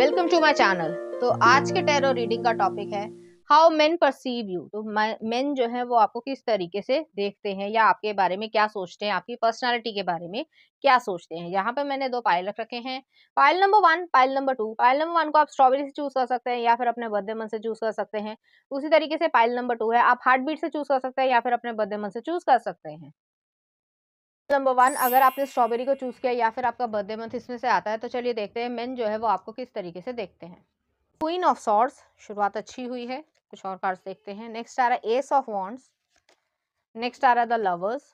Welcome to my channel. तो आज के टैरो रीडिंग का टॉपिक है हाउ मेन परसीव यू। तो मेन जो है वो आपको किस तरीके से देखते हैं या आपके बारे में क्या सोचते हैं, आपकी पर्सनालिटी के बारे में क्या सोचते हैं। यहाँ पे मैंने दो पाइल रख रखे हैं, pile number 1, pile number 2। Pile number 1 को आप स्ट्रॉबेरी से चूज कर सकते हैं या फिर अपने बर्थडे मंथ से चूज कर सकते हैं। उसी तरीके से पाइल नंबर 2 है, आप हार्ट बीट से चूज कर सकते हैं या फिर अपने बर्थडे मंथ से चूज कर सकते हैं। नंबर 1 अगर आपने स्ट्रॉबेरी को चूज किया या फिर आपका बर्थडे मंथ इसमें से आता है, तो चलिए देखते हैं मेन जो है वो आपको किस तरीके से देखते हैं। क्वीन ऑफ सॉर्ड्स, शुरुआत अच्छी हुई है। कुछ और कार्ड्स देखते हैं। नेक्स्ट आ रहा है एस ऑफ वॉन्ड्स, नेक्स्ट आ रहा है द लवर्स,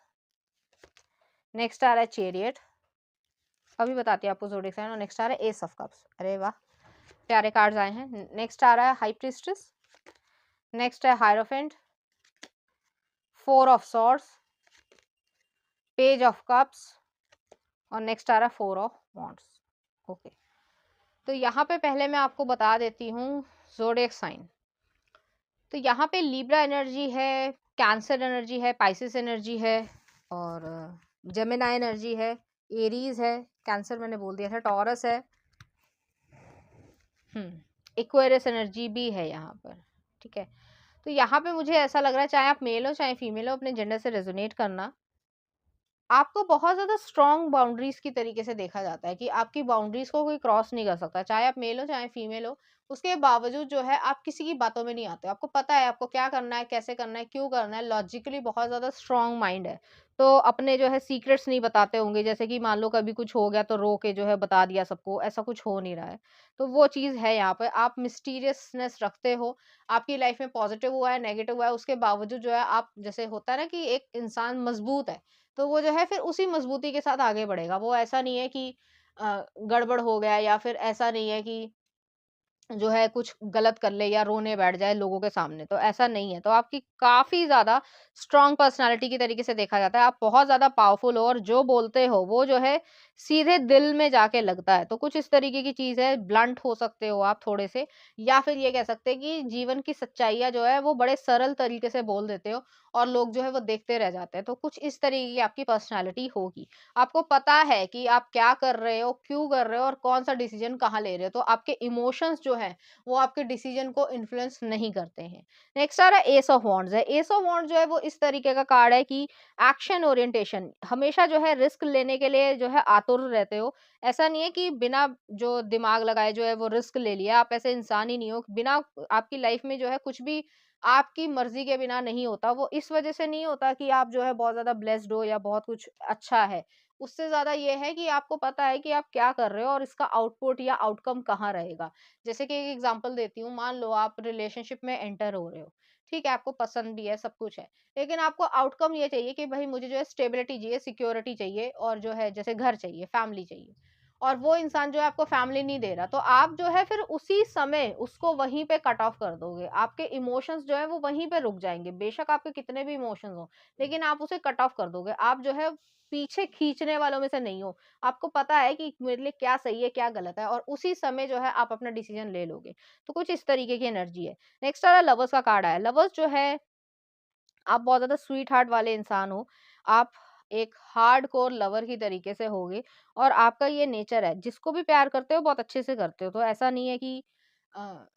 नेक्स्ट आ रहा है चैरियट, अभी बताती हूँ आपको ज़ोडिएक साइन। और नेक्स्ट आ रहा है एस ऑफ कप्स। अरे वाह, प्यारे कार्ड्स आए हैं। नेक्स्ट आ रहा है हाई प्रीस्टेस, नेक्स्ट है hierophant, four of swords, page of cups और नेक्स्ट आ रहा है फोर ऑफ वॉन्ड्स। ओके, तो यहाँ पे पहले मैं आपको बता देती हूँ ज़ोडिएक साइन। तो यहाँ पे लिब्रा एनर्जी है, कैंसर एनर्जी है, पाइसिस एनर्जी है और जेमिनी एनर्जी है, एरीज है, कैंसर मैंने बोल दिया था, टॉरस है, एक्वेरियस एनर्जी भी है यहाँ पर। ठीक है, तो यहाँ पे मुझे ऐसा लग रहा है, चाहे आप मेल हो चाहे फीमेल हो, अपने जेंडर से रेजोनेट करना। आपको बहुत ज़्यादा स्ट्रॉन्ग बाउंड्रीज की तरीके से देखा जाता है कि आपकी बाउंड्रीज को कोई क्रॉस नहीं कर सकता, चाहे आप मेल हो चाहे फीमेल हो। उसके बावजूद जो है आप किसी की बातों में नहीं आते, आपको पता है आपको क्या करना है, कैसे करना है, क्यों करना है। लॉजिकली बहुत ज़्यादा स्ट्रॉन्ग माइंड है, तो अपने जो है सीक्रेट्स नहीं बताते होंगे। जैसे कि मान लो कभी कुछ हो गया तो रो के जो है बता दिया सबको, ऐसा कुछ हो नहीं रहा है। तो वो चीज़ है यहाँ पे, आप मिस्टीरियसनेस रखते हो। आपकी लाइफ में पॉजिटिव हुआ है, नेगेटिव हुआ है, उसके बावजूद जो है आप, जैसे होता है ना कि एक इंसान मजबूत है, तो वो जो है फिर उसी मजबूती के साथ आगे बढ़ेगा। वो ऐसा नहीं है कि गड़बड़ हो गया, या फिर ऐसा नहीं है कि जो है कुछ गलत कर ले या रोने बैठ जाए लोगों के सामने, तो ऐसा नहीं है। तो आपकी काफ़ी ज़्यादा स्ट्रॉन्ग पर्सनैलिटी की तरीके से देखा जाता है। आप बहुत ज़्यादा पावरफुल हो और जो बोलते हो वो जो है सीधे दिल में जाके लगता है। तो कुछ इस तरीके की चीज़ है, ब्लंट हो सकते हो आप थोड़े से, या फिर ये कह सकते हैं कि जीवन की सच्चाइयाँ जो है वो बड़े सरल तरीके से बोल देते हो और लोग जो है वो देखते रह जाते हैं। तो कुछ इस तरीके की आपकी पर्सनैलिटी होगी। आपको पता है कि आप क्या कर रहे हो, क्यों कर रहे हो और कौन-सा डिसीज़न कहाँ ले रहे हो। तो आपके इमोशंस जो हैं, वो आपके डिसीज़न को इन्फ्लुएंस नहीं करते हैं। नेक्स्ट आ रहा है एस ऑफ वॉन्ड्स है। एस ऑफ वॉन्ड्स जो है वो इस तरीके का कार्ड है कि एक्शन ओरिएंटेशन, हमेशा जो है रिस्क लेने के लिए जो है आतुर रहते हो। ऐसा नहीं है कि बिना जो दिमाग लगाए जो है वो रिस्क ले लिया, आप ऐसे इंसान ही नहीं हो। बिना आपकी लाइफ में जो है कुछ भी आपकी मर्ज़ी के बिना नहीं होता। वो इस वज़ह से नहीं होता कि आप जो है बहुत ज़्यादा ब्लेस्ड हो या बहुत कुछ अच्छा है। उससे ज़्यादा ये है कि आपको पता है कि आप क्या कर रहे हो और इसका आउटपुट या आउटकम कहाँ रहेगा। जैसे कि एक एग्ज़ाम्पल देती हूँ, मान लो आप रिलेशनशिप में एंटर हो रहे हो, ठीक है? आपको पसंद भी है, सब कुछ है, लेकिन आपको आउटकम ये चाहिए कि भई मुझे जो है स्टेबिलिटी चाहिए, सिक्योरिटी चाहिए और जो है जैसे घर चाहिए, फैमिली चाहिए। और वो इंसान जो है आपको फैमिली नहीं दे रहा, तो आप जो है फिर उसी समय उसको वहीं पे कट ऑफ कर दोगे। आपके इमोशंस जो है वो वहीं पे रुक जाएँगे। बेशक आपके कितने भी इमोशंस हों, लेकिन आप उसे कट ऑफ कर दोगे। आप जो है पीछे खींचने वालों में से नहीं हो। आपको पता है कि मेरे लिए क्या सही है, क्या गलत है और उसी समय जो है आप अपना डिसीज़न ले लोगे। तो कुछ इस तरीके की एनर्जी है। नेक्स्ट आ रहा है लवर्स का कार्ड आया है। लवर्स जो है, आप बहुत ज़्यादा स्वीट हार्ट वाले इंसान हो। आप एक हार्डकोर लवर की तरीके से होगे और आपका ये नेचर है, जिसको भी प्यार करते हो बहुत अच्छे से करते हो। तो ऐसा नहीं है कि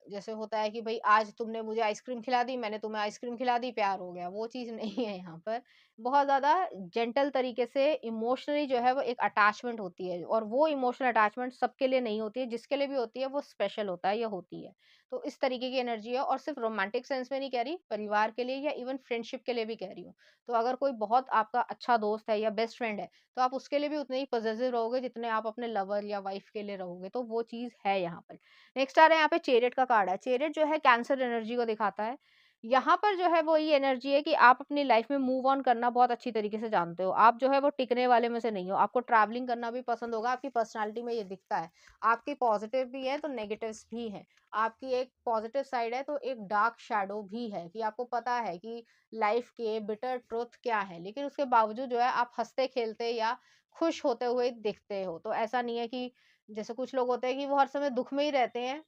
जैसे होता है कि भई आज तुमने मुझे आइसक्रीम खिला दी, मैंने तुम्हें आइसक्रीम खिला दी, प्यार हो गया, वो चीज़ नहीं है यहाँ पर। बहुत ज़्यादा जेंटल तरीके से इमोशनली जो है वो एक अटैचमेंट होती है, और वो इमोशनल अटैचमेंट सबके लिए नहीं होती है, जिसके लिए भी होती है वो स्पेशल होता है या होती है। तो इस तरीके की एनर्जी है, और सिर्फ रोमांटिक सेंस में नहीं कह रही, परिवार के लिए या इवन फ्रेंडशिप के लिए भी कह रही हूँ। तो अगर कोई बहुत आपका अच्छा दोस्त है या बेस्ट फ्रेंड है, तो आप उसके लिए भी उतने ही पॉसेसिव रहोगे जितने आप अपने लवर या वाइफ के लिए रहोगे। तो वो चीज़ है यहाँ पर। नेक्स्ट आ रहा है यहाँ पे चैरियट का कार्ड है। चैरियट जो है कैंसर एनर्जी को दिखाता है। यहाँ पर जो है वो ये एनर्जी है कि आप अपनी लाइफ में मूव ऑन करना बहुत अच्छी तरीके से जानते हो। आप जो है वो टिकने वाले में से नहीं हो। आपको ट्रैवलिंग करना भी पसंद होगा, आपकी पर्सनैलिटी में ये दिखता है। आपकी पॉजिटिव भी है तो नेगेटिव्स भी हैं। आपकी एक पॉजिटिव साइड है तो एक डार्क शैडो भी है, कि आपको पता है कि लाइफ के बिटर ट्रुथ क्या है, लेकिन उसके बावजूद जो है आप हँसते खेलते या खुश होते हुए दिखते हो। तो ऐसा नहीं है कि जैसे कुछ लोग होते हैं कि वो हर समय दुःख में ही रहते हैं,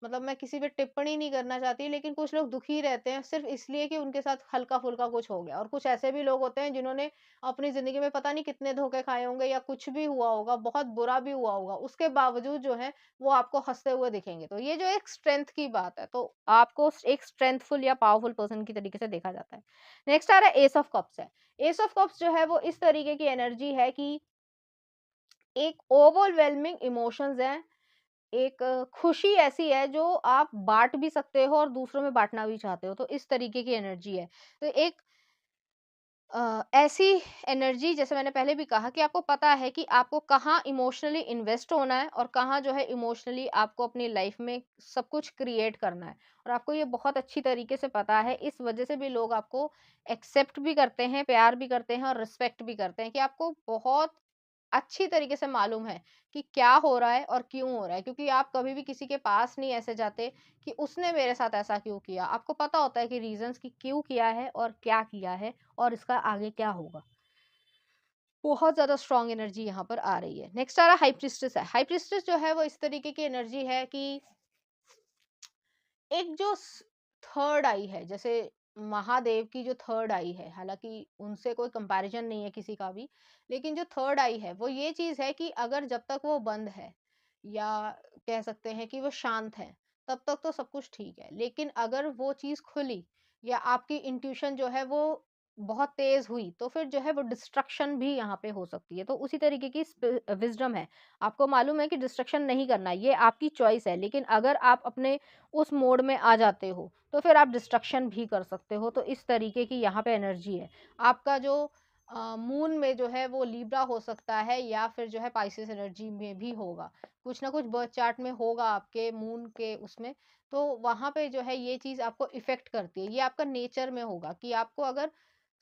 मतलब मैं किसी पे टिप्पणी नहीं करना चाहती, लेकिन कुछ लोग दुखी रहते हैं सिर्फ़ इसलिए कि उनके साथ हल्का-फुल्का कुछ हो गया, और कुछ ऐसे भी लोग होते हैं जिन्होंने अपनी ज़िंदगी में पता नहीं कितने धोखे खाए होंगे या कुछ भी हुआ होगा, बहुत बुरा भी हुआ होगा, उसके बावजूद जो है वो आपको हँसते हुए दिखेंगे। तो ये जो एक स्ट्रेंथ की बात है, तो आपको एक स्ट्रेंथफुल या पावरफुल पर्सन की तरीके से देखा जाता है। नेक्स्ट आ रहा है एस ऑफ कप्स है। एस ऑफ कप्स जो है वो इस तरीके की एनर्जी है कि एक ओवरवेलमिंग इमोशंस हैं, एक खुशी ऐसी है जो आप बाँट भी सकते हो और दूसरों में बाँटना भी चाहते हो, तो इस तरीके की एनर्जी है। तो एक ऐसी एनर्जी, जैसे मैंने पहले भी कहा कि आपको पता है कि आपको कहाँ इमोशनली इन्वेस्ट होना है और कहाँ जो है इमोशनली आपको अपनी लाइफ में सब कुछ क्रिएट करना है, और आपको ये बहुत अच्छी तरीके से पता है। इस वजह से भी लोग आपको एक्सेप्ट भी करते हैं, प्यार भी करते हैं और रिस्पेक्ट भी करते हैं कि आपको बहुत अच्छी तरीके से मालूम है कि क्या हो रहा है और क्यों हो रहा है, क्योंकि आप कभी भी किसी के पास नहीं ऐसे जाते कि उसने मेरे साथ ऐसा क्यों किया। आपको पता होता है कि रीजंस कि क्यों किया है और क्या किया है और इसका आगे क्या होगा। बहुत ज्यादा स्ट्रांग एनर्जी यहाँ पर आ रही है। नेक्स्ट आ रहा हाई प्रिस्टेस है। हाई प्रिस्टेस जो है वो इस तरीके की एनर्जी है कि एक जो थर्ड आई है, जैसे महादेव की जो थर्ड आई है, हालांकि उनसे कोई कंपैरिजन नहीं है किसी का भी, लेकिन जो थर्ड आई है वो ये चीज है कि अगर जब तक वो बंद है, या कह सकते हैं कि वो शांत है, तब तक तो सब कुछ ठीक है। लेकिन अगर वो चीज खुली या आपकी इंट्यूशन जो है वो बहुत तेज हुई, तो फिर जो है वो डिस्ट्रक्शन भी यहाँ पे हो सकती है। तो उसी तरीके की विजडम है। आपको मालूम है कि डिस्ट्रक्शन नहीं करना है, ये आपकी चॉइस है, लेकिन अगर आप अपने उस मोड में आ जाते हो, तो फिर आप डिस्ट्रक्शन भी कर सकते हो। तो इस तरीके की यहाँ पे एनर्जी है। आपका जो मून में जो है वो लिब्रा हो सकता है, या फिर जो है पाइसेस एनर्जी में भी होगा। कुछ ना कुछ बर्थ चार्ट में होगा आपके मून के उसमें। तो वहाँ पे जो है ये चीज़ आपको इफ़ेक्ट करती है। ये आपका नेचर में होगा कि आपको अगर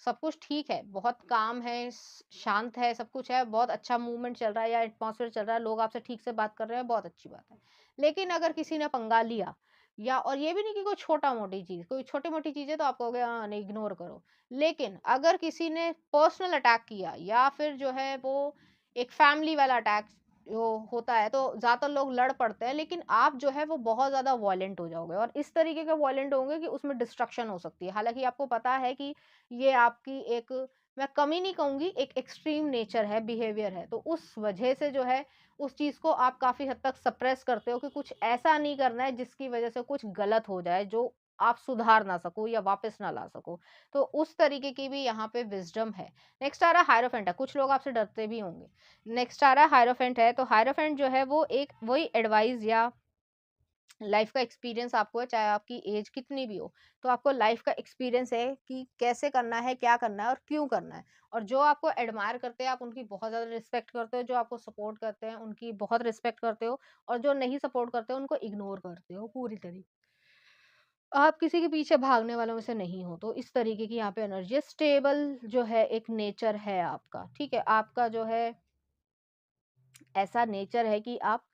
सब कुछ ठीक है, बहुत काम है, शांत है, सब कुछ है, बहुत अच्छा मूवमेंट चल रहा है या एटमॉस्फेयर चल रहा है, लोग आपसे ठीक से बात कर रहे हैं, बहुत अच्छी बात है। लेकिन अगर किसी ने पंगा लिया, या और ये भी नहीं कि कोई छोटा-मोटी चीज़, कोई छोटी-मोटी चीज़ है तो आप कहोगे हाँ, नहीं इग्नोर करो। लेकिन अगर किसी ने पर्सनल अटैक किया, या फिर जो है वो एक फैमिली वाला अटैक जो होता है, तो ज़्यादातर लोग लड़ पड़ते हैं, लेकिन आप जो है वो बहुत ज़्यादा वॉयलेंट हो जाओगे और इस तरीके के वॉयलेंट होंगे कि उसमें डिस्ट्रक्शन हो सकती है। हालाँकि आपको पता है कि ये आपकी एक, मैं कमी नहीं कहूँगी, एक एक्सट्रीम नेचर है, बिहेवियर है। तो उस वजह से जो है उस चीज़ को आप काफ़ी हद तक सप्रेस करते हो कि कुछ ऐसा नहीं करना है जिसकी वजह से कुछ गलत हो जाए, जो आप सुधार ना सको या वापस ना ला सको। तो उस तरीके की भी यहाँ पे विज़डम है। नेक्स्ट आ रहा है हायरोफेंट है। कुछ लोग आपसे डरते भी होंगे। नेक्स्ट आ रहा है हायरोफेंट है। तो हायरोफेंट जो है वो एक वही एडवाइस या लाइफ का एक्सपीरियंस आपको है, चाहे आपकी एज कितनी भी हो, तो आपको लाइफ का एक्सपीरियंस है कि कैसे करना है, क्या करना है और क्यों करना है। और जो आपको एडमायर करते हैं, आप उनकी बहुत ज़्यादा रिस्पेक्ट करते हो, जो आपको सपोर्ट करते हैं, उनकी बहुत रिस्पेक्ट करते हो, और जो नहीं सपोर्ट करते हो, उनको इग्नोर करते हो पूरी तरीके। आप किसी के पीछे भागने वालों में से नहीं हो। तो इस तरीके की यहाँ पे एनर्जी है। स्टेबल जो है एक नेचर है आपका, ठीक है? आपका जो है ऐसा नेचर है कि आप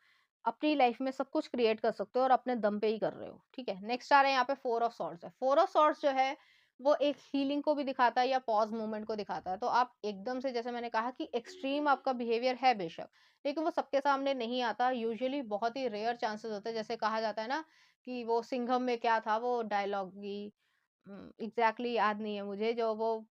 अपनी लाइफ में सब कुछ क्रिएट कर सकते हो और अपने दम पे ही कर रहे हो, ठीक है। नेक्स्ट आ रहे हैं यहाँ पे फोर ऑफ सॉर्ड्स है। फोर ऑफ सॉर्ड्स जो है वो एक हीलिंग को भी दिखाता है या पॉज मूवमेंट को दिखाता है। तो आप एकदम से, जैसे मैंने कहा कि एक्सट्रीम आपका बिहेवियर है बेशक, लेकिन वो सबके सामने नहीं आता। यूजुअली बहुत ही रेयर चांसेस होते हैं। जैसे कहा जाता है ना कि वो सिंघम में क्या था वो डायलॉग की, एग्जैक्टली याद नहीं है मुझे, जो वो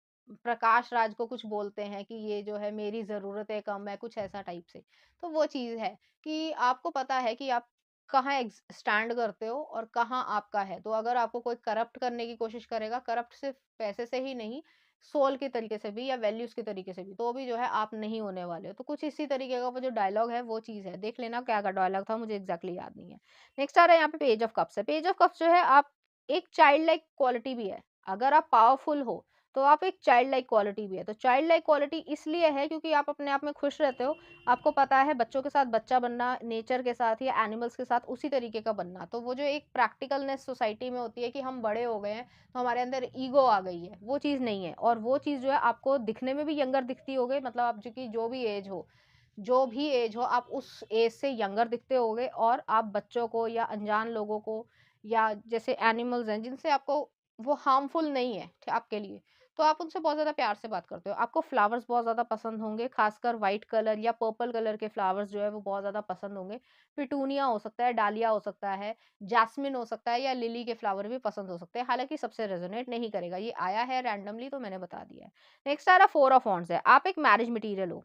प्रकाश राज को कुछ बोलते हैं कि ये जो है मेरी ज़रूरतें कम है, कुछ ऐसा टाइप से। तो वो चीज़ है कि आपको पता है कि आप कहाँ स्टैंड करते हो और कहाँ आपका है। तो अगर आपको कोई करप्ट करने की कोशिश करेगा, करप्ट सिर्फ पैसे से ही नहीं, सोल के तरीके से भी या वैल्यूज के तरीके से भी, तो भी जो है आप नहीं होने वाले हो। तो कुछ इसी तरीके का वो जो डायलॉग है वो चीज़ है। देख लेना क्या डायलॉग था, मुझे एग्जैक्टली याद नहीं है। नेक्स्ट आ रहा है यहाँ पे पेज ऑफ कप्स है। पेज ऑफ कप्स जो है आप एक चाइल्ड लाइक क्वालिटी भी है। अगर आप पावरफुल हो, तो आप एक चाइल्ड लाइक क्वालिटी भी है। तो चाइल्ड लाइक क्वालिटी इसलिए है क्योंकि आप अपने आप में खुश रहते हो। आपको पता है बच्चों के साथ बच्चा बनना, नेचर के साथ या एनिमल्स के साथ उसी तरीके का बनना। तो वो जो एक प्रैक्टिकलनेस सोसाइटी में होती है कि हम बड़े हो गए हैं, तो हमारे अंदर ईगो आ गई है, वो चीज़ नहीं है। और वो चीज़ जो है आपको दिखने में भी यंगर दिखती होगी, मतलब आप जो कि जो भी एज हो, आप उस एज से यंगर दिखते होगे, और आप बच्चों को या अनजान लोगों को या जैसे एनिमल्स हैं जिनसे आपको वो हार्मफुल नहीं है आपके लिए, तो आप उनसे बहुत ज़्यादा प्यार से बात करते हो। आपको फ्लावर्स बहुत ज़्यादा पसंद होंगे, खासकर व्हाइट कलर या पर्पल कलर के फ्लावर्स जो है वो बहुत ज़्यादा पसंद होंगे। पिटूनिया हो सकता है, डालिया हो सकता है, जैस्मिन हो सकता है या लिली के फ्लावर भी पसंद हो सकते हैं। हालाँकि सबसे रेज़ोनेट नहीं करेगा, ये आया है रैंडमली तो मैंने बता दिया है। नेक्स्ट आ रहा 4 ऑफ वांड्स है, आप एक मैरिज मटीरियल हो।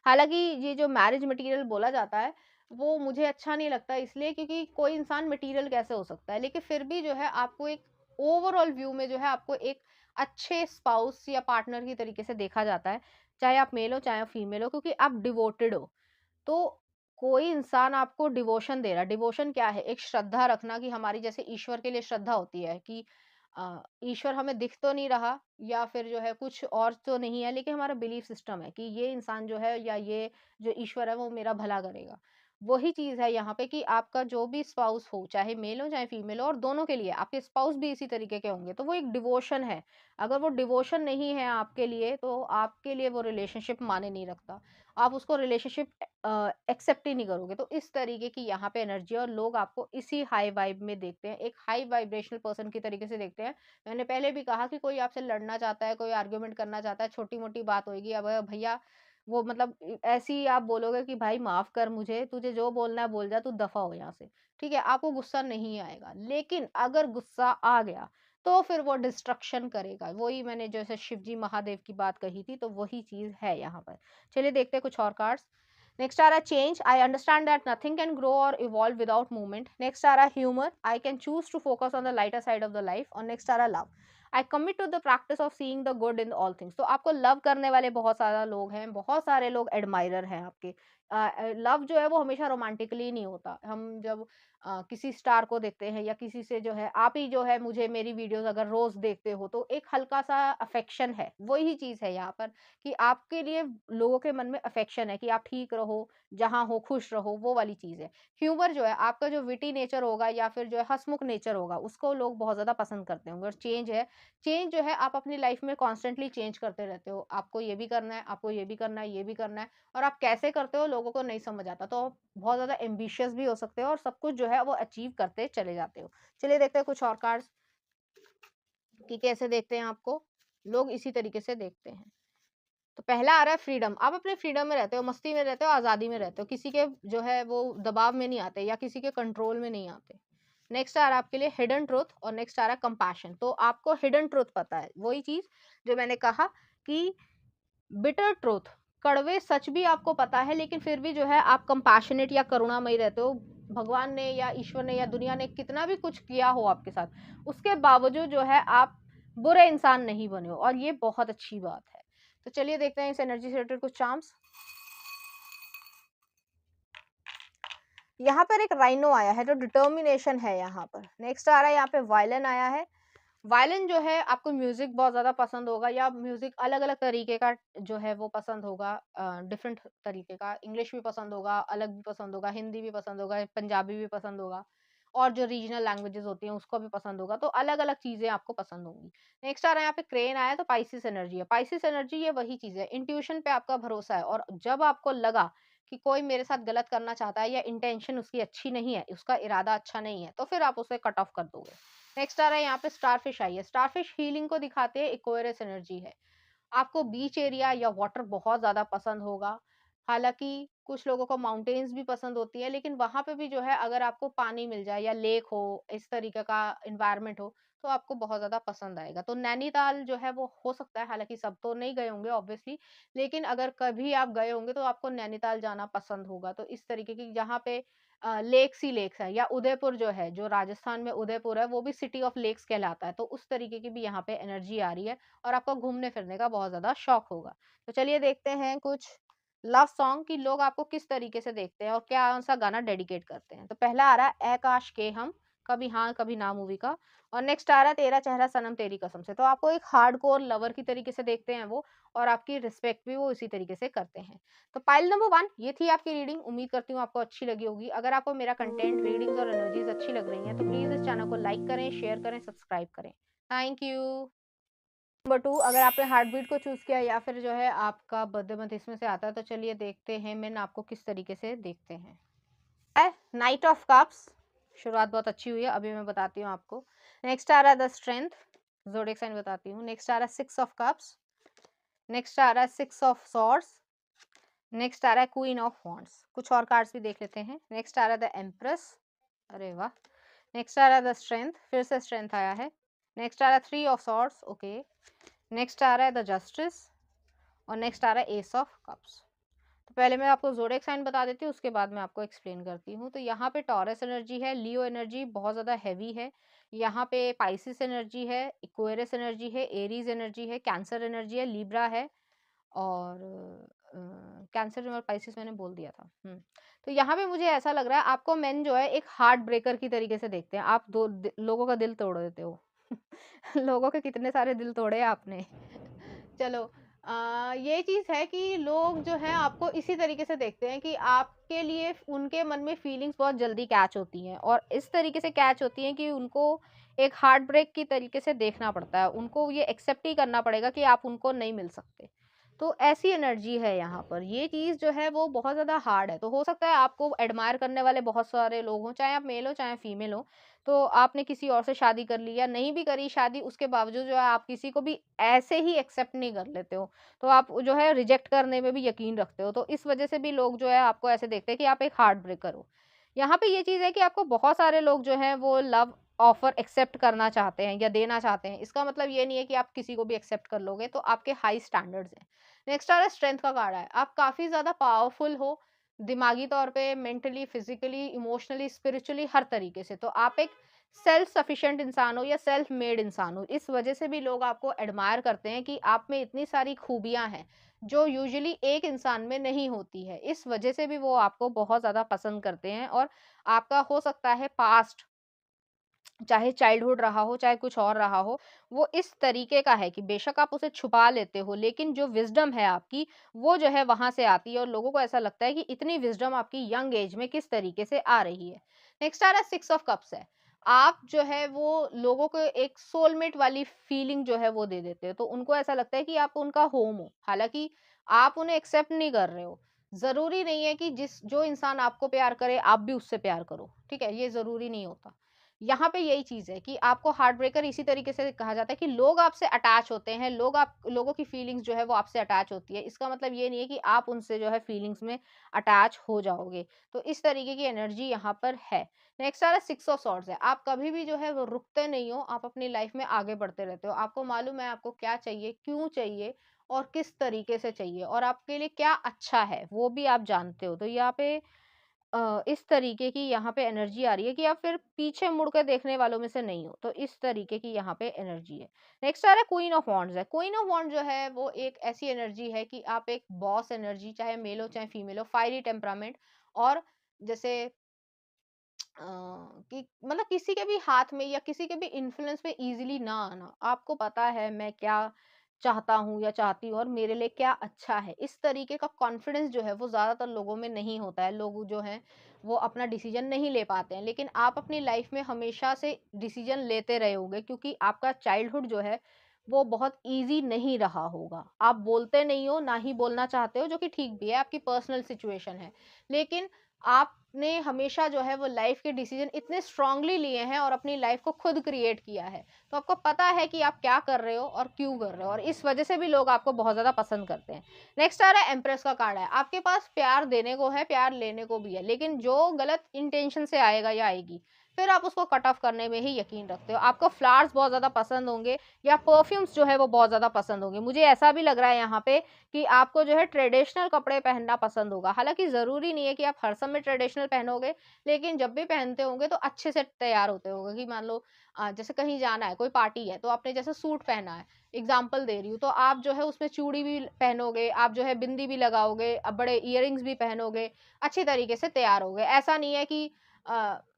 हालाँकि ये जो मैरिज मटीरियल बोला जाता है, वो मुझे अच्छा नहीं लगता इसलिए क्योंकि कोई इंसान मटीरियल कैसे हो सकता है? लेकिन फिर भी जो है आपको एक ओवरऑल व्यू में जो है आपको एक अच्छे स्पाउस या पार्टनर की तरीके से देखा जाता है, चाहे आप मेल हो, चाहे आप फीमेल हो क्योंकि आप डिवोटेड हो। तो कोई इंसान आपको डिवोशन दे रहा है, डिवोशन क्या है? एक श्रद्धा रखना कि हमारी जैसे ईश्वर के लिए श्रद्धा होती है कि ईश्वर हमें दिख तो नहीं रहा या फिर जो है कुछ और तो नहीं है लेकिन हमारा बिलीफ सिस्टम है कि ये इंसान जो है या ये जो ईश्वर है वो मेरा भला करेगा। वही चीज़ है यहाँ पे कि आपका जो भी स्पाउस हो, चाहे मेल हो चाहे फीमेल हो और दोनों के लिए आपके स्पाउस भी इसी तरीके के होंगे, तो वो एक डिवोशन है। अगर वो डिवोशन नहीं है आपके लिए तो आपके लिए वो रिलेशनशिप मायने नहीं रखता। आप उसको रिलेशनशिप एक्सेप्ट ही नहीं करोगे। तो इस तरीके की यहाँ पे एनर्जी है और लोग आपको इसी हाई वाइब में देखते हैं, एक हाई वाइब्रेशनल पर्सन की तरीके से देखते हैं। मैंने पहले भी कहा कि कोई आपसे लड़ना चाहता है, कोई आर्गुमेंट करना चाहता है, छोटी-मोटी बात होएगी, अब भैया वो मतलब ऐसे ही आप बोलोगे कि भाई माफ़ कर मुझे, तुझे जो बोलना है बोल जा, तू दफ़ा हो यहाँ से। ठीक है? आपको गुस्सा नहीं आएगा। लेकिन अगर गुस्सा आ गया, तो फिर वो डिस्ट्रक्शन करेगा। वही मैंने जैसे शिव जी महादेव की बात कही थी, तो वही चीज़ है यहाँ पर। चलिए देखते हैं कुछ और कार्ड्स। नेक्स्ट आ रहा है change, I understand that nothing can grow or evolve without movement. Next आ रहा है humour, I can choose to focus on the lighter side of the life. और नेक्स्ट आ रहा है love, I commit to the practice of seeing the good in all things. तो आपको love करने वाले बहुत सारा लोग हैं, बहुत सारे लोग एडमायरर हैं आपके। लव जो है वो हमेशा रोमांटिकली नहीं होता। हम जब किसी स्टार को देखते हैं या किसी से जो है आप ही जो है मुझे मेरी वीडियोस अगर रोज देखते हो तो एक हल्का सा अफेक्शन है, वही चीज है यहाँ पर कि आपके लिए लोगों के मन में अफेक्शन है कि आप ठीक रहो, जहाँ हो खुश रहो, वो वाली चीज़ है। ह्यूमर जो है आपका जो विटी नेचर होगा या फिर जो है हँसमुख नेचर होगा, उसको लोग बहुत ज़्यादा पसंद करते होंगे। और चेंज है, चेंज जो है आप अपनी लाइफ में कॉन्स्टेंटली चेंज करते रहते हो। आपको ये भी करना है, आपको ये भी करना है, ये भी करना है और आप कैसे करते हो लोगों को नहीं समझ आता। तो आप बहुत ज़्यादा एम्बिशियस भी हो सकते हो और सब कुछ जो है वो अचीव करते चले जाते हो। चलिए देखते हैं कुछ और कार्ड्स कि कैसे देखते हैं आपको। लोग इसी तरीके से देखते हैं। तो पहला आ रहा है फ्रीडम, आप अपने फ्रीडम में रहते हो, मस्ती में रहते हो, आज़ादी में रहते हो, किसी के जो है वो दबाव में नहीं आते या किसी के कंट्रोल में नहीं आते। नेक्स्ट आ रहा है आपके लिए हिडन ट्रुथ और नेक्स्ट आ रहा है कंपैशन। तो आपको हिडन ट्रुथ पता है, वही चीज़ जो मैंने कहा कि बिटर ट्रुथ, कड़वे सच भी आपको पता है लेकिन फिर भी जो है आप कंपैशनेट या करुणामयी रहते हो। भगवान ने या ईश्वर ने या दुनिया ने कितना भी कुछ किया हो आपके साथ, उसके बावजूद जो है आप बुरे इंसान नहीं बने हो और ये बहुत अच्छी बात है। तो चलिए देखते हैं इस एनर्जी से रिलेटेड कुछ चार्म्स। यहाँ पर एक राइनो आया है जो डिटर्मिनेशन है यहाँ पर। नेक्स्ट आ रहा है यहाँ पे वायलिन आया है। वायलिन जो है आपको म्यूजिक बहुत ज़्यादा पसंद होगा या म्यूजिक अलग-अलग तरीके का जो है वो पसंद होगा, डिफरेंट तरीके का। इंग्लिश भी पसंद होगा, अलग भी पसंद होगा, हिंदी भी पसंद होगा, पंजाबी भी पसंद होगा और जो रीजनल लैंग्वेजेस होती हैं उसको भी पसंद होगा। तो अलग-अलग चीज़ें आपको पसंद होंगी। नेक्स्ट आ रहा है यहाँ पे क्रेन आया है तो पाइसेस एनर्जी है। पाइसेस एनर्जी ये वही चीज़ है, इंट्यूशन पे आपका भरोसा है और जब आपको लगा कि कोई मेरे साथ गलत करना चाहता है या इंटेंशन उसकी अच्छी नहीं है, उसका इरादा अच्छा नहीं है, तो फिर आप उसे कट ऑफ कर दोगे। नेक्स्ट आ रहा है यहाँ पे स्टारफिश आई है। स्टारफिश हीलिंग को दिखाते हैं, एक्वेरियस एनर्जी है। आपको बीच एरिया या वाटर बहुत ज़्यादा पसंद होगा। हालाँकि कुछ लोगों को माउंटेन्स भी पसंद होती है, लेकिन वहाँ पे भी जो है अगर आपको पानी मिल जाए या लेक हो, इस तरीके का एनवायरनमेंट हो, तो आपको बहुत ज़्यादा पसंद आएगा। तो नैनीताल जो है वो हो सकता है, हालाँकि सब तो नहीं गए होंगे ऑब्वियसली, लेकिन अगर कभी आप गए होंगे तो आपको नैनीताल जाना पसंद होगा। तो इस तरीके की जहाँ पे लेक्स ही लेक्स हैं या उदयपुर जो है, जो राजस्थान में उदयपुर है, वो भी सिटी ऑफ लेक्स कहलाता है। तो उस तरीके की भी यहाँ पे एनर्जी आ रही है और आपको घूमने-फिरने का बहुत ज़्यादा शौक होगा। तो चलिए देखते हैं कुछ लव सॉन्ग कि लोग आपको किस तरीके से देखते हैं और कौन-सा गाना डेडिकेट करते हैं। तो पहला आ रहा है ए काश के हम, कभी हाँ कभी ना मूवी का। और नेक्स्ट आ रहा है तेरा चेहरा सनम तेरी कसम से। तो आपको एक हार्डकोर लवर की तरीके से देखते हैं वो और आपकी रिस्पेक्ट भी वो इसी तरीके से करते हैं। तो पाइल नंबर 1 ये थी आपकी रीडिंग। उम्मीद करती हूँ आपको अच्छी लगी होगी। अगर आपको मेरा कंटेंट, रीडिंग्स और एनर्जीज़ अच्छी लग रही हैं तो प्लीज़ इस चैनल को लाइक करें, शेयर करें, सब्सक्राइब करें। Thank you. नंबर 2 अगर आपने हार्टबीट को चूज़ किया या फिर जो है आपका बर्थडे मंथ इसमें से आता है तो चलिए देखते हैं मेन आपको किस तरीके से देखते हैं। नाइट ऑफ कप्स, शुरुआत बहुत अच्छी हुई है, अभी मैं बताती हूँ आपको। नेक्स्ट आ रहा है द स्ट्रेंथ, ज़ोडिएक साइन बताती हूँ। नेक्स्ट आ रहा है 6 ऑफ कप्स, नेक्स्ट आ रहा है 6 ऑफ सॉर्ड्स, नेक्स्ट आ रहा है क्वीन ऑफ वॉन्ड्स। कुछ और कार्ड्स भी देख लेते हैं। नेक्स्ट आ रहा है द एम्प्रेस, अरे वाह। नेक्स्ट आ रहा है द स्ट्रेंथ, फिर से स्ट्रेंथ आया है। नेक्स्ट आ रहा है 3 ऑफ सॉर्ड्स, ओके। नेक्स्ट आ रहा है द जस्टिस और नेक्स्ट आ रहा है एस ऑफ कप्स। तो पहले मैं आपको ज़ोडिएक साइन बता देती हूँ, उसके बाद मैं आपको एक्सप्लेन करती हूँ। तो यहाँ पे टॉरस एनर्जी है, लियो एनर्जी बहुत ज़्यादा हैवी है। यहाँ पे पाइसिस एनर्जी है, एक्वेरियस एनर्जी है, एरीज एनर्जी है, कैंसर एनर्जी है, लिब्रा है और कैंसर और पाइसिस मैंने बोल दिया था। तो यहाँ पे मुझे ऐसा लग रहा है आपको मेन जो है एक हार्ट ब्रेकर की तरीके से देखते हैं। आप लोगों का दिल तोड़ देते हो। लोगों के कितने सारे दिल तोड़े आपने। चलो, ये चीज़ है कि लोग जो है आपको इसी तरीके से देखते हैं कि आपके लिए उनके मन में फीलिंग्स बहुत जल्दी कैच होती हैं और इस तरीके से कैच होती हैं कि उनको एक हार्ट ब्रेक की तरीके से देखना पड़ता है। उनको ये एक्सेप्ट ही करना पड़ेगा कि आप उनको नहीं मिल सकते। तो ऐसी एनर्जी है यहाँ पर। ये चीज़ जो है वो बहुत ज़्यादा हार्ड है। तो हो सकता है आपको एडमायर करने वाले बहुत सारे लोग हों, चाहे आप मेल हो चाहे फीमेल हो। तो आपने किसी और से शादी कर ली या नहीं भी करी शादी, उसके बावजूद जो है आप किसी को भी ऐसे ही एक्सेप्ट नहीं कर लेते हो। तो आप जो है रिजेक्ट करने में भी यकीन रखते हो। तो इस वजह से भी लोग जो है आपको ऐसे देखते हैं कि आप एक हार्ट ब्रेकर हो। यहाँ पे ये चीज़ है कि आपको बहुत सारे लोग जो हैं वो लव ऑफर एक्सेप्ट करना चाहते हैं या देना चाहते हैं। इसका मतलब ये नहीं है कि आप किसी को भी एक्सेप्ट कर लोगे, तो आपके हाई स्टैंडर्ड्स हैं। नेक्स्ट आ रहा है स्ट्रेंथ का कार्ड है। आप काफ़ी ज़्यादा पावरफुल हो, दिमागी तौर पे, मेंटली, फिज़िकली, इमोशनली, स्पिरिचुअली हर तरीके से। तो आप एक सेल्फ सफिशिएंट इंसान हो या सेल्फ मेड इंसान हो। इस वजह से भी लोग आपको एडमायर करते हैं कि आप में इतनी सारी खूबियाँ हैं, जो यूजुअली एक इंसान में नहीं होती है। इस वजह से भी वो आपको बहुत ज़्यादा पसंद करते हैं और आपका हो सकता है पास्ट, चाहे चाइल्डहुड रहा हो, चाहे कुछ और रहा हो, वो इस तरीके का है कि बेशक आप उसे छुपा लेते हो, लेकिन जो विज़डम है आपकी, वो जो है वहाँ से आती है और लोगों को ऐसा लगता है कि इतनी विज़डम आपकी यंग एज में किस तरीके से आ रही है। नेक्स्ट आ रहा है 6 ऑफ कप्स है। आप जो है वो लोगों को एक सोलमेट वाली फीलिंग जो है वो दे देते हो, तो उनको ऐसा लगता है कि आप उनका होम हो, हालाँकि आप उन्हें एक्सेप्ट नहीं कर रहे हो। ज़रूरी नहीं है कि जो इंसान आपको प्यार करे, आप भी उससे प्यार करो, ठीक है? ये ज़रूरी नहीं होता। यहाँ पे यही चीज़ है कि आपको हार्ट ब्रेकर इसी तरीके से कहा जाता है कि लोग आपसे अटैच होते हैं, लोगों की फीलिंग्स जो है वो आपसे अटैच होती है। इसका मतलब ये नहीं है कि आप उनसे जो है फीलिंग्स में अटैच हो जाओगे। तो इस तरीके की एनर्जी यहाँ पर है। नेक्स्ट आ रहा है 6 ऑफ सॉर्ड्स है। आप कभी भी जो है वो रुकते नहीं हो, आप अपनी लाइफ में आगे बढ़ते रहते हो। आपको मालूम है आपको क्या चाहिए, क्यों चाहिए और किस तरीके से चाहिए और आपके लिए क्या अच्छा है, वो भी आप जानते हो। तो यहाँ पे इस तरीके की यहाँ पे एनर्जी आ रही है कि आप फिर पीछे मुड़ के देखने वालों में से नहीं हो। तो इस तरीके की यहाँ पे एनर्जी है। नेक्स्ट आ रहा है क्वीन ऑफ वॉन्ड्स है। क्वीन ऑफ वॉन्ड जो है वो एक ऐसी एनर्जी है कि आप एक बॉस एनर्जी, चाहे मेल हो चाहे फीमेल हो, फायरी टेम्परामेंट और जैसे कि मतलब किसी के भी हाथ में या किसी के भी इन्फ्लुएंस में इजीली ना आना। आपको पता है मैं क्या चाहता हूँ या चाहती हूँ और मेरे लिए क्या अच्छा है। इस तरीके का कॉन्फिडेंस जो है वो ज़्यादातर लोगों में नहीं होता है। लोग जो हैं वो अपना डिसीजन नहीं ले पाते हैं। लेकिन आप अपनी लाइफ में हमेशा से डिसीजन लेते रहे होंगे क्योंकि आपका चाइल्डहुड जो है वो बहुत ईज़ी नहीं रहा होगा। आप बोलते नहीं हो, ना ही बोलना चाहते हो, जो कि ठीक भी है, आपकी पर्सनल सिचुएशन है। लेकिन आपने हमेशा जो है वो लाइफ के डिसीजन इतने स्ट्रांगली लिए हैं और अपनी लाइफ को खुद क्रिएट किया है। तो आपको पता है कि आप क्या कर रहे हो और क्यों कर रहे हो और इस वजह से भी लोग आपको बहुत ज़्यादा पसंद करते हैं। नेक्स्ट आ रहा है एम्प्रेस का कार्ड है। आपके पास प्यार देने को है, प्यार लेने को भी है, लेकिन जो गलत इंटेंशन से आएगा या आएगी, फिर आप उसको कट ऑफ करने में ही यकीन रखते हो। आपको फ्लावर्स बहुत ज़्यादा पसंद होंगे या परफ्यूम्स जो है वो बहुत ज़्यादा पसंद होंगे। मुझे ऐसा भी लग रहा है यहाँ पे कि आपको जो है ट्रेडिशनल कपड़े पहनना पसंद होगा। हालाँकि ज़रूरी नहीं है कि आप हर समय ट्रेडिशनल पहनोगे, लेकिन जब भी पहनते होंगे तो अच्छे से तैयार होते होंगे कि मान लो जैसे कहीं जाना है, कोई पार्टी है, तो आपने जैसे सूट पहना है, एग्ज़ाम्पल दे रही हूँ, तो आप जो है उसमें चूड़ी भी पहनोगे, आप जो है बिंदी भी लगाओगे, बड़े इयररिंग्स भी पहनोगे, अच्छी तरीके से तैयार होगे। ऐसा नहीं है कि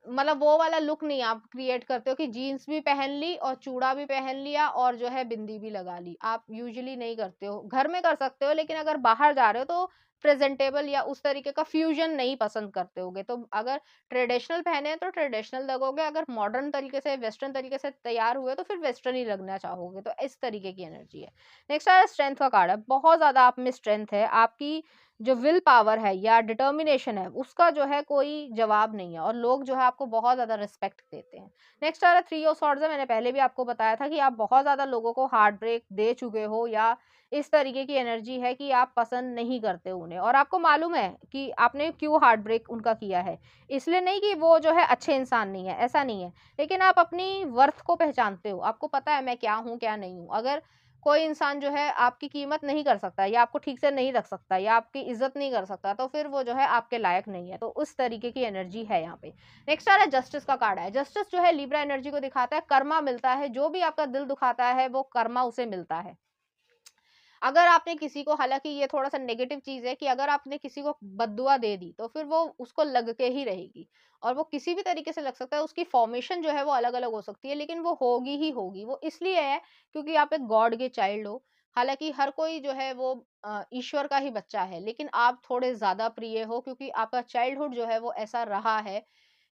मतलब वो वाला लुक नहीं आप क्रिएट करते हो कि जीन्स भी पहन ली और चूड़ा भी पहन लिया और जो है बिंदी भी लगा ली। आप यूजुअली नहीं करते हो। घर में कर सकते हो, लेकिन अगर बाहर जा रहे हो तो प्रेज़ेंटेबल या उस तरीके का फ्यूज़न नहीं पसंद करते होगे। तो अगर ट्रेडिशनल पहने हैं तो ट्रेडिशनल लगोगे, अगर मॉडर्न तरीके से, वेस्टर्न तरीके से तैयार हुए तो फिर वेस्टर्न ही लगना चाहोगे। तो इस तरीके की एनर्जी है। नेक्स्ट है स्ट्रेंथ का कार्ड है। बहुत ज़्यादा आप में स्ट्रेंथ है। आपकी जो विल पावर है या डिटर्मिनेशन है, उसका जो है कोई जवाब नहीं है, और लोग जो है आपको बहुत ज़्यादा रिस्पेक्ट देते हैं। नेक्स्ट आ रहा है थ्री ऑफ सॉर्ड्स है। मैंने पहले भी आपको बताया था कि आप बहुत ज़्यादा लोगों को हार्ट ब्रेक दे चुके हो, या इस तरीके की एनर्जी है कि आप पसंद नहीं करते उन्हें, और आपको मालूम है कि आपने क्यों हार्ट ब्रेक उनका किया है। इसलिए नहीं कि वो जो है अच्छे इंसान नहीं है, ऐसा नहीं है, लेकिन आप अपनी वर्थ को पहचानते हो, आपको पता है मैं क्या हूँ क्या नहीं हूँ। अगर कोई इंसान जो है आपकी कीमत नहीं कर सकता, या आपको ठीक से नहीं रख सकता, या आपकी इज्जत नहीं कर सकता, तो फिर वो जो है आपके लायक नहीं है। तो उस तरीके की एनर्जी है यहाँ पे। नेक्स्ट आ रहा है जस्टिस का कार्ड है। जस्टिस जो है लिब्रा एनर्जी को दिखाता है, कर्मा मिलता है, जो भी आपका दिल दुखाता है वो कर्मा उसे मिलता है। अगर आपने किसी को, हालाँकि ये थोड़ा-सा नेगेटिव चीज़ है कि अगर आपने किसी को बद्दुआ दे दी, तो फिर वो उसको लग के ही रहेगी, और वो किसी भी तरीके से लग सकता है, उसकी फ़ॉर्मेशन जो है वो अलग-अलग हो सकती है, लेकिन वो होगी ही होगी। वो इसलिए है क्योंकि आप एक गॉड के चाइल्ड हो। हालाँकि हर कोई जो है वो ईश्वर का ही बच्चा है, लेकिन आप थोड़े ज़्यादा प्रिय हो, क्योंकि आपका चाइल्डहुड जो है वो ऐसा रहा है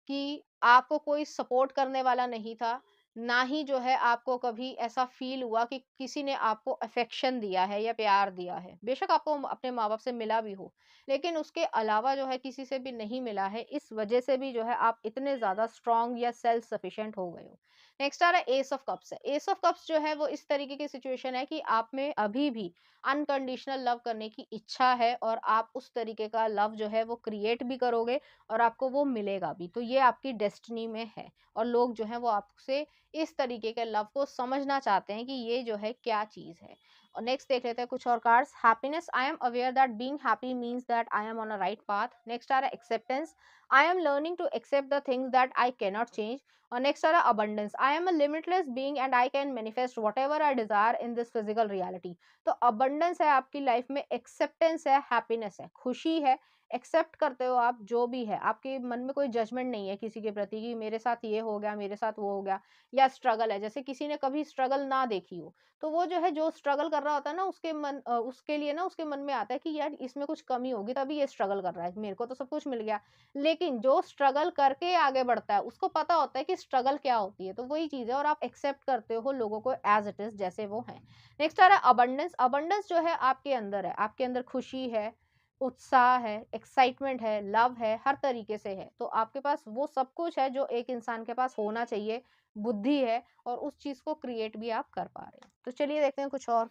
कि आपको कोई सपोर्ट करने वाला नहीं था, ना ही जो है आपको कभी ऐसा फ़ील हुआ कि किसी ने आपको अफ़ेक्शन दिया है या प्यार दिया है। बेशक आपको अपने माँ-बाप से मिला भी हो, लेकिन उसके अलावा जो है किसी से भी नहीं मिला है, इस वज़ह से भी जो है आप इतने ज़्यादा स्ट्रॉन्ग या सेल्फ सफिशिएंट हो गए हो। नेक्स्ट आ रहा है एस ऑफ कप्स है। एस ऑफ कप्स जो है वो इस तरीके की सिचुएशन है कि आप में अभी भी अनकंडीशनल लव करने की इच्छा है, और आप उस तरीके का लव जो है वो क्रिएट भी करोगे, और आपको वो मिलेगा भी। तो ये आपकी डेस्टिनी में है, और लोग जो हैं वो आपसे इस तरीके के लव को समझना चाहते हैं कि ये जो है क्या चीज़ है। और नेक्स्ट देख लेते हैं कुछ और cards. Happiness, I am aware that being happy means that I am on a right path. Next आ रहा है acceptance, I am learning to accept the things that I can not change. और next आ रहा है abundance, I am a limitless being and I can manifest whatever I desire in this physical reality. तो abundance है आपकी life में, acceptance है, happiness है, खुशी है, एक्सेप्ट करते हो आप जो भी है, आपके मन में कोई जजमेंट नहीं है किसी के प्रति कि मेरे साथ ये हो गया, मेरे साथ वो हो गया, या स्ट्रगल है। जैसे किसी ने कभी स्ट्रगल ना देखी हो, तो वो जो है जो स्ट्रगल कर रहा होता है ना, उसके लिए ना उसके मन में आता है कि यार इसमें कुछ कमी होगी तभी ये स्ट्रगल कर रहा है, मेरे को तो सब कुछ मिल गया। लेकिन जो स्ट्रगल करके आगे बढ़ता है उसको पता होता है कि स्ट्रगल क्या होती है, तो वही चीज़ है, और आप एक्सेप्ट करते हो लोगों को एज इट इज़ जैसे वो हैं। नेक्स्ट आ रहा है अबंडेंस। अबंडेंस जो है आपके अंदर है, आपके अंदर खुशी है, उत्साह है, एक्साइटमेंट है, लव है, हर तरीके से है। तो आपके पास वो सब कुछ है जो एक इंसान के पास होना चाहिए, बुद्धि है, और उस चीज़ को क्रिएट भी आप कर पा रहे हैं। तो चलिए देखते हैं कुछ और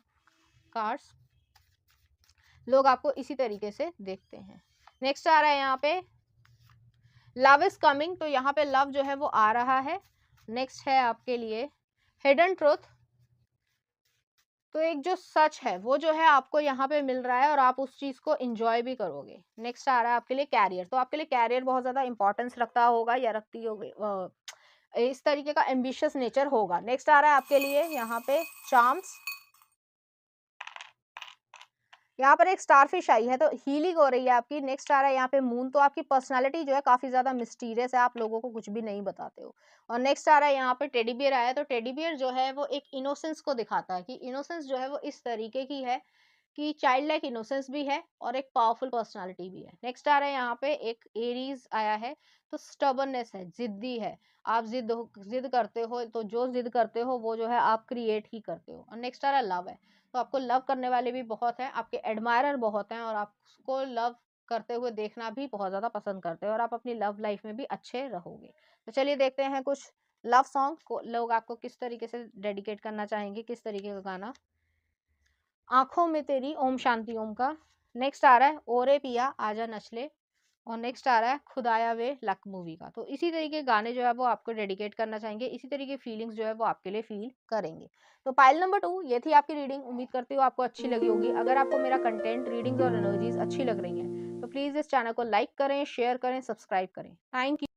कार्ड्स। लोग आपको इसी तरीके से देखते हैं। नेक्स्ट आ रहा है यहाँ पे लव इज कमिंग, तो यहाँ पे लव जो है वो आ रहा है। नेक्स्ट है आपके लिए हिडन ट्रूथ, तो एक जो सच है वो जो है आपको यहाँ पे मिल रहा है, और आप उस चीज को एंजॉय भी करोगे। नेक्स्ट आ रहा है आपके लिए कैरियर, तो आपके लिए कैरियर बहुत ज्यादा इंपॉर्टेंस रखता होगा या रखती होगी, इस तरीके का एम्बिशियस नेचर होगा। नेक्स्ट आ रहा है आपके लिए यहाँ पे चार्म्स, यहाँ पर एक स्टारफिश आई है, तो हीलिंग हो रही है आपकी। नेक्स्ट आ रहा है यहाँ पे मून, तो आपकी पर्सनालिटी जो है काफी ज्यादा मिस्टीरियस है, आप लोगों को कुछ भी नहीं बताते हो। और नेक्स्ट आ रहा है यहाँ पे टेडी बियर आया है, तो टेडी बियर जो है वो एक इनोसेंस को दिखाता है कि इनोसेंस जो है वो इस तरीके की है कि चाइल्ड लाइक इनोसेंस भी है, और एक पावरफुल पर्सनालिटी भी है। नेक्स्ट आ रहा है यहाँ पे एक एरीज आया है, तो स्टबर्ननेस है, जिद्दी है, आप जिद करते हो, तो जो जिद करते हो वो जो है आप क्रिएट ही करते हो। और नेक्स्ट आ रहा है लव है, तो आपको लव करने वाले भी बहुत हैं, आपके एडमायरर बहुत हैं, और आपको लव करते हुए देखना भी बहुत ज़्यादा पसंद करते हैं, और आप अपनी लव लाइफ में भी अच्छे रहोगे। तो चलिए देखते हैं कुछ लव सॉन्ग को लोग आपको किस तरीके से डेडिकेट करना चाहेंगे, किस तरीके का गाना। आंखों में तेरी ओम शांति ओम का। नेक्स्ट आ रहा है ओरे पिया आजा नचले। और नेक्स्ट आ रहा है खुदाया वे लक मूवी का। तो इसी तरीके के गाने जो है वो आपको डेडिकेट करना चाहेंगे, इसी तरीके फीलिंग्स जो है वो आपके लिए फील करेंगे। तो पाइल नंबर 2 ये थी आपकी रीडिंग, उम्मीद करती हूँ आपको अच्छी लगी होगी। अगर आपको मेरा कंटेंट, रीडिंग्स और एनर्जीज अच्छी लग रही हैं, तो प्लीज़ इस चैनल को लाइक करें, शेयर करें, सब्सक्राइब करें। Thank you.